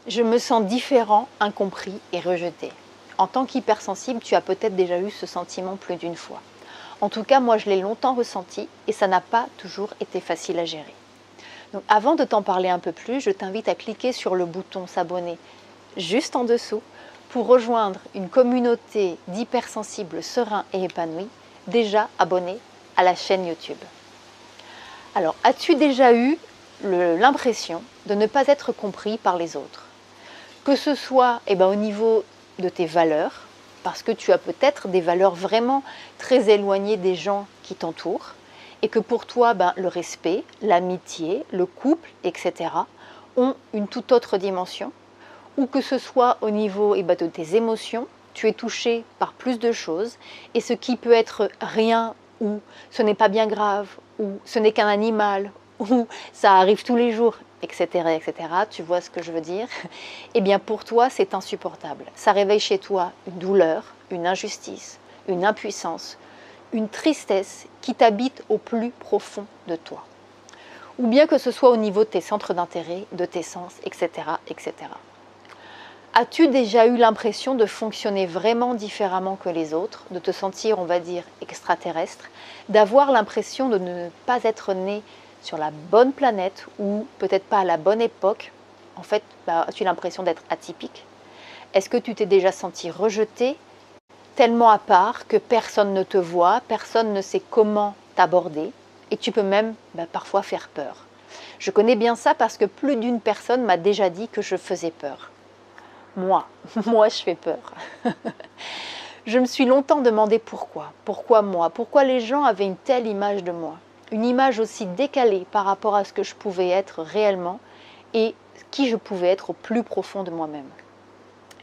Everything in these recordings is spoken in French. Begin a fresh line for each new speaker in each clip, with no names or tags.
Je me sens différent, incompris et rejeté. En tant qu'hypersensible, tu as peut-être déjà eu ce sentiment plus d'une fois. En tout cas, moi, je l'ai longtemps ressenti et ça n'a pas toujours été facile à gérer. Donc, avant de t'en parler un peu plus, je t'invite à cliquer sur le bouton s'abonner juste en dessous pour rejoindre une communauté d'hypersensibles sereins et épanouis déjà abonnés à la chaîne YouTube. Alors, as-tu déjà eu l'impression de ne pas être compris par les autres ? Que ce soit au niveau de tes valeurs, parce que tu as peut-être des valeurs vraiment très éloignées des gens qui t'entourent, et que pour toi, le respect, l'amitié, le couple, etc., ont une toute autre dimension, ou que ce soit au niveau de tes émotions, tu es touché par plus de choses, et ce qui peut être rien, ou ce n'est pas bien grave, ou ce n'est qu'un animal, ou ça arrive tous les jours, etc., etc., tu vois ce que je veux dire ? Eh bien pour toi, c'est insupportable. Ça réveille chez toi une douleur, une injustice, une impuissance, une tristesse qui t'habite au plus profond de toi. Ou bien que ce soit au niveau de tes centres d'intérêt, de tes sens, etc., etc. As-tu déjà eu l'impression de fonctionner vraiment différemment que les autres, de te sentir, on va dire, extraterrestre, d'avoir l'impression de ne pas être né sur la bonne planète ou peut-être pas à la bonne époque? En fait, as-tu l'impression d'être atypique? Est-ce que tu t'es déjà senti rejeté, tellement à part que personne ne te voit, personne ne sait comment t'aborder et tu peux même parfois faire peur? Je connais bien ça parce que plus d'une personne m'a déjà dit que je faisais peur. Moi je fais peur. Je me suis longtemps demandé pourquoi. Pourquoi moi? Pourquoi les gens avaient une telle image de moi? Une image aussi décalée par rapport à ce que je pouvais être réellement et qui je pouvais être au plus profond de moi-même.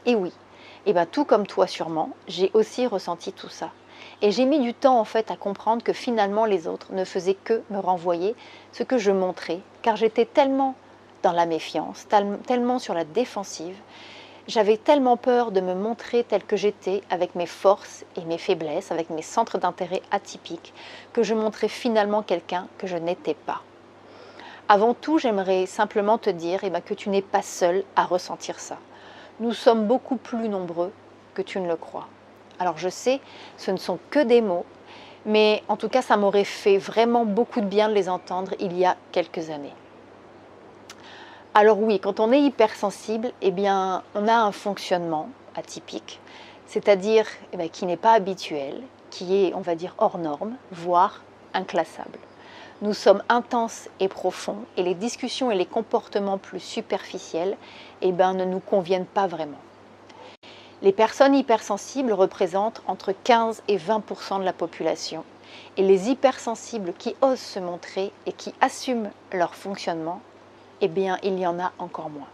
Et oui, tout comme toi sûrement, j'ai aussi ressenti tout ça. Et j'ai mis du temps en fait à comprendre que finalement les autres ne faisaient que me renvoyer ce que je montrais, car j'étais tellement dans la méfiance, tellement sur la défensive. J'avais tellement peur de me montrer telle que j'étais, avec mes forces et mes faiblesses, avec mes centres d'intérêt atypiques, que je montrais finalement quelqu'un que je n'étais pas. Avant tout, j'aimerais simplement te dire que tu n'es pas seul à ressentir ça. Nous sommes beaucoup plus nombreux que tu ne le crois. Alors je sais, ce ne sont que des mots, mais en tout cas, ça m'aurait fait vraiment beaucoup de bien de les entendre il y a quelques années. Alors oui, quand on est hypersensible, on a un fonctionnement atypique, c'est-à-dire qui n'est pas habituel, qui est, on va dire, hors norme, voire inclassable. Nous sommes intenses et profonds et les discussions et les comportements plus superficiels ne nous conviennent pas vraiment. Les personnes hypersensibles représentent entre 15 et 20% de la population et les hypersensibles qui osent se montrer et qui assument leur fonctionnement, il y en a encore moins.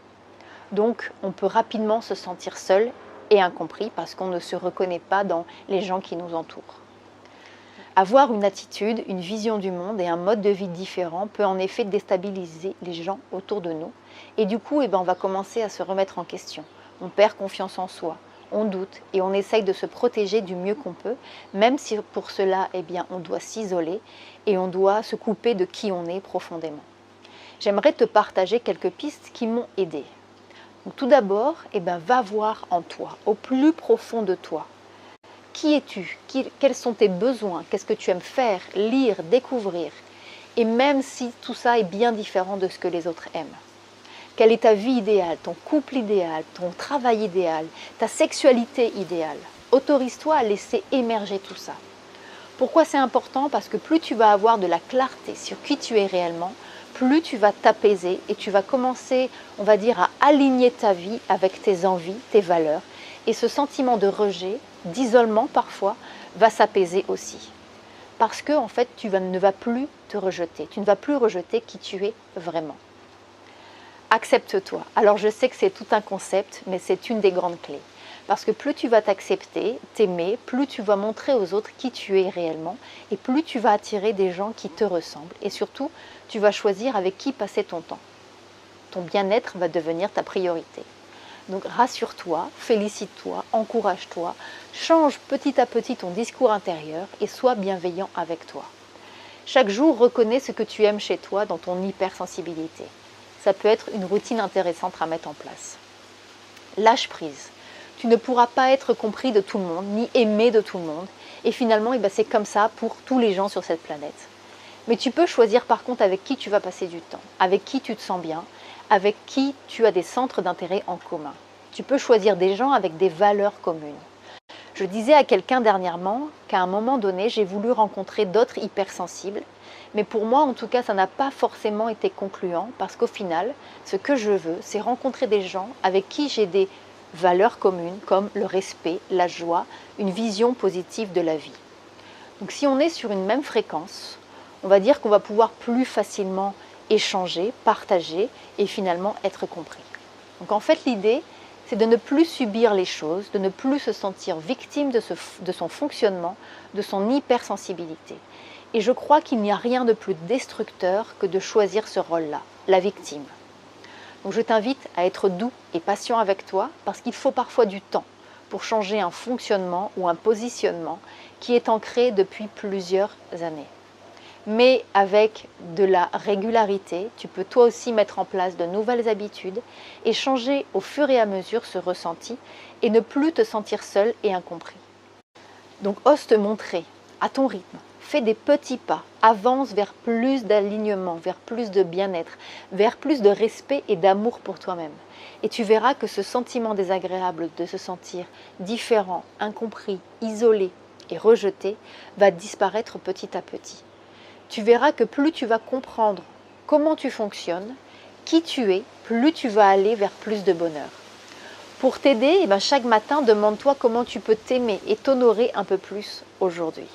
Donc, on peut rapidement se sentir seul et incompris parce qu'on ne se reconnaît pas dans les gens qui nous entourent. Avoir une attitude, une vision du monde et un mode de vie différent peut en effet déstabiliser les gens autour de nous. Et du coup, on va commencer à se remettre en question. On perd confiance en soi, on doute et on essaye de se protéger du mieux qu'on peut, même si pour cela, on doit s'isoler et on doit se couper de qui on est profondément. J'aimerais te partager quelques pistes qui m'ont aidée. Donc, tout d'abord, va voir en toi, au plus profond de toi. Qui es-tu? Quels sont tes besoins? Qu'est-ce que tu aimes faire, lire, découvrir? Et même si tout ça est bien différent de ce que les autres aiment. Quelle est ta vie idéale, ton couple idéal, ton travail idéal, ta sexualité idéale? Autorise-toi à laisser émerger tout ça. Pourquoi c'est important? Parce que plus tu vas avoir de la clarté sur qui tu es réellement, plus tu vas t'apaiser et tu vas commencer, on va dire, à aligner ta vie avec tes envies, tes valeurs. Et ce sentiment de rejet, d'isolement parfois, va s'apaiser aussi. Parce que, en fait, ne vas plus te rejeter. Tu ne vas plus rejeter qui tu es vraiment. Accepte-toi. Alors, je sais que c'est tout un concept, mais c'est une des grandes clés. Parce que plus tu vas t'accepter, t'aimer, plus tu vas montrer aux autres qui tu es réellement et plus tu vas attirer des gens qui te ressemblent. Et surtout, tu vas choisir avec qui passer ton temps. Ton bien-être va devenir ta priorité. Donc rassure-toi, félicite-toi, encourage-toi, change petit à petit ton discours intérieur et sois bienveillant avec toi. Chaque jour, reconnais ce que tu aimes chez toi dans ton hypersensibilité. Ça peut être une routine intéressante à mettre en place. Lâche prise. Tu ne pourras pas être compris de tout le monde, ni aimé de tout le monde. Et finalement, c'est comme ça pour tous les gens sur cette planète. Mais tu peux choisir par contre avec qui tu vas passer du temps, avec qui tu te sens bien, avec qui tu as des centres d'intérêt en commun. Tu peux choisir des gens avec des valeurs communes. Je disais à quelqu'un dernièrement qu'à un moment donné, j'ai voulu rencontrer d'autres hypersensibles, mais pour moi, en tout cas, ça n'a pas forcément été concluant parce qu'au final, ce que je veux, c'est rencontrer des gens avec qui j'ai des valeurs communes comme le respect, la joie, une vision positive de la vie. Donc si on est sur une même fréquence, on va dire qu'on va pouvoir plus facilement échanger, partager et finalement être compris. Donc en fait, l'idée, c'est de ne plus subir les choses, de ne plus se sentir victime de son fonctionnement, de son hypersensibilité. Et je crois qu'il n'y a rien de plus destructeur que de choisir ce rôle-là, la victime. Donc je t'invite à être doux et patient avec toi parce qu'il faut parfois du temps pour changer un fonctionnement ou un positionnement qui est ancré depuis plusieurs années. Mais avec de la régularité, tu peux toi aussi mettre en place de nouvelles habitudes et changer au fur et à mesure ce ressenti et ne plus te sentir seul et incompris. Donc ose te montrer à ton rythme, fais des petits pas, avance vers plus d'alignement, vers plus de bien-être, vers plus de respect et d'amour pour toi-même. Et tu verras que ce sentiment désagréable de se sentir différent, incompris, isolé et rejeté va disparaître petit à petit. Tu verras que plus tu vas comprendre comment tu fonctionnes, qui tu es, plus tu vas aller vers plus de bonheur. Pour t'aider, chaque matin, demande-toi comment tu peux t'aimer et t'honorer un peu plus aujourd'hui.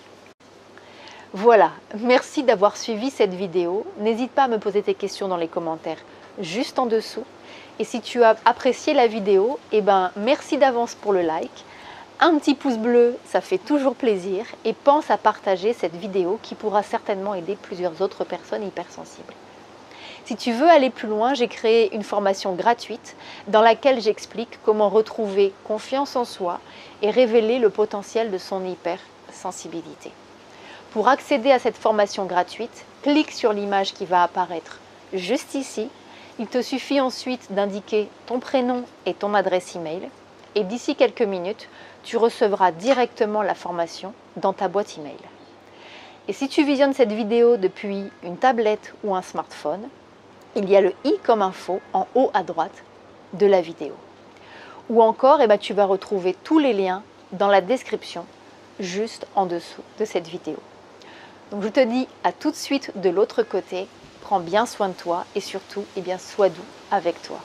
Voilà, merci d'avoir suivi cette vidéo. N'hésite pas à me poser tes questions dans les commentaires juste en dessous. Et si tu as apprécié la vidéo, merci d'avance pour le like. Un petit pouce bleu, ça fait toujours plaisir et pense à partager cette vidéo qui pourra certainement aider plusieurs autres personnes hypersensibles. Si tu veux aller plus loin, j'ai créé une formation gratuite dans laquelle j'explique comment retrouver confiance en soi et révéler le potentiel de son hypersensibilité. Pour accéder à cette formation gratuite, clique sur l'image qui va apparaître juste ici. Il te suffit ensuite d'indiquer ton prénom et ton adresse email. Et d'ici quelques minutes, tu recevras directement la formation dans ta boîte email. Et si tu visionnes cette vidéo depuis une tablette ou un smartphone, il y a le i comme info en haut à droite de la vidéo. Ou encore, tu vas retrouver tous les liens dans la description, juste en dessous de cette vidéo. Donc je te dis à tout de suite de l'autre côté, prends bien soin de toi et surtout, sois doux avec toi.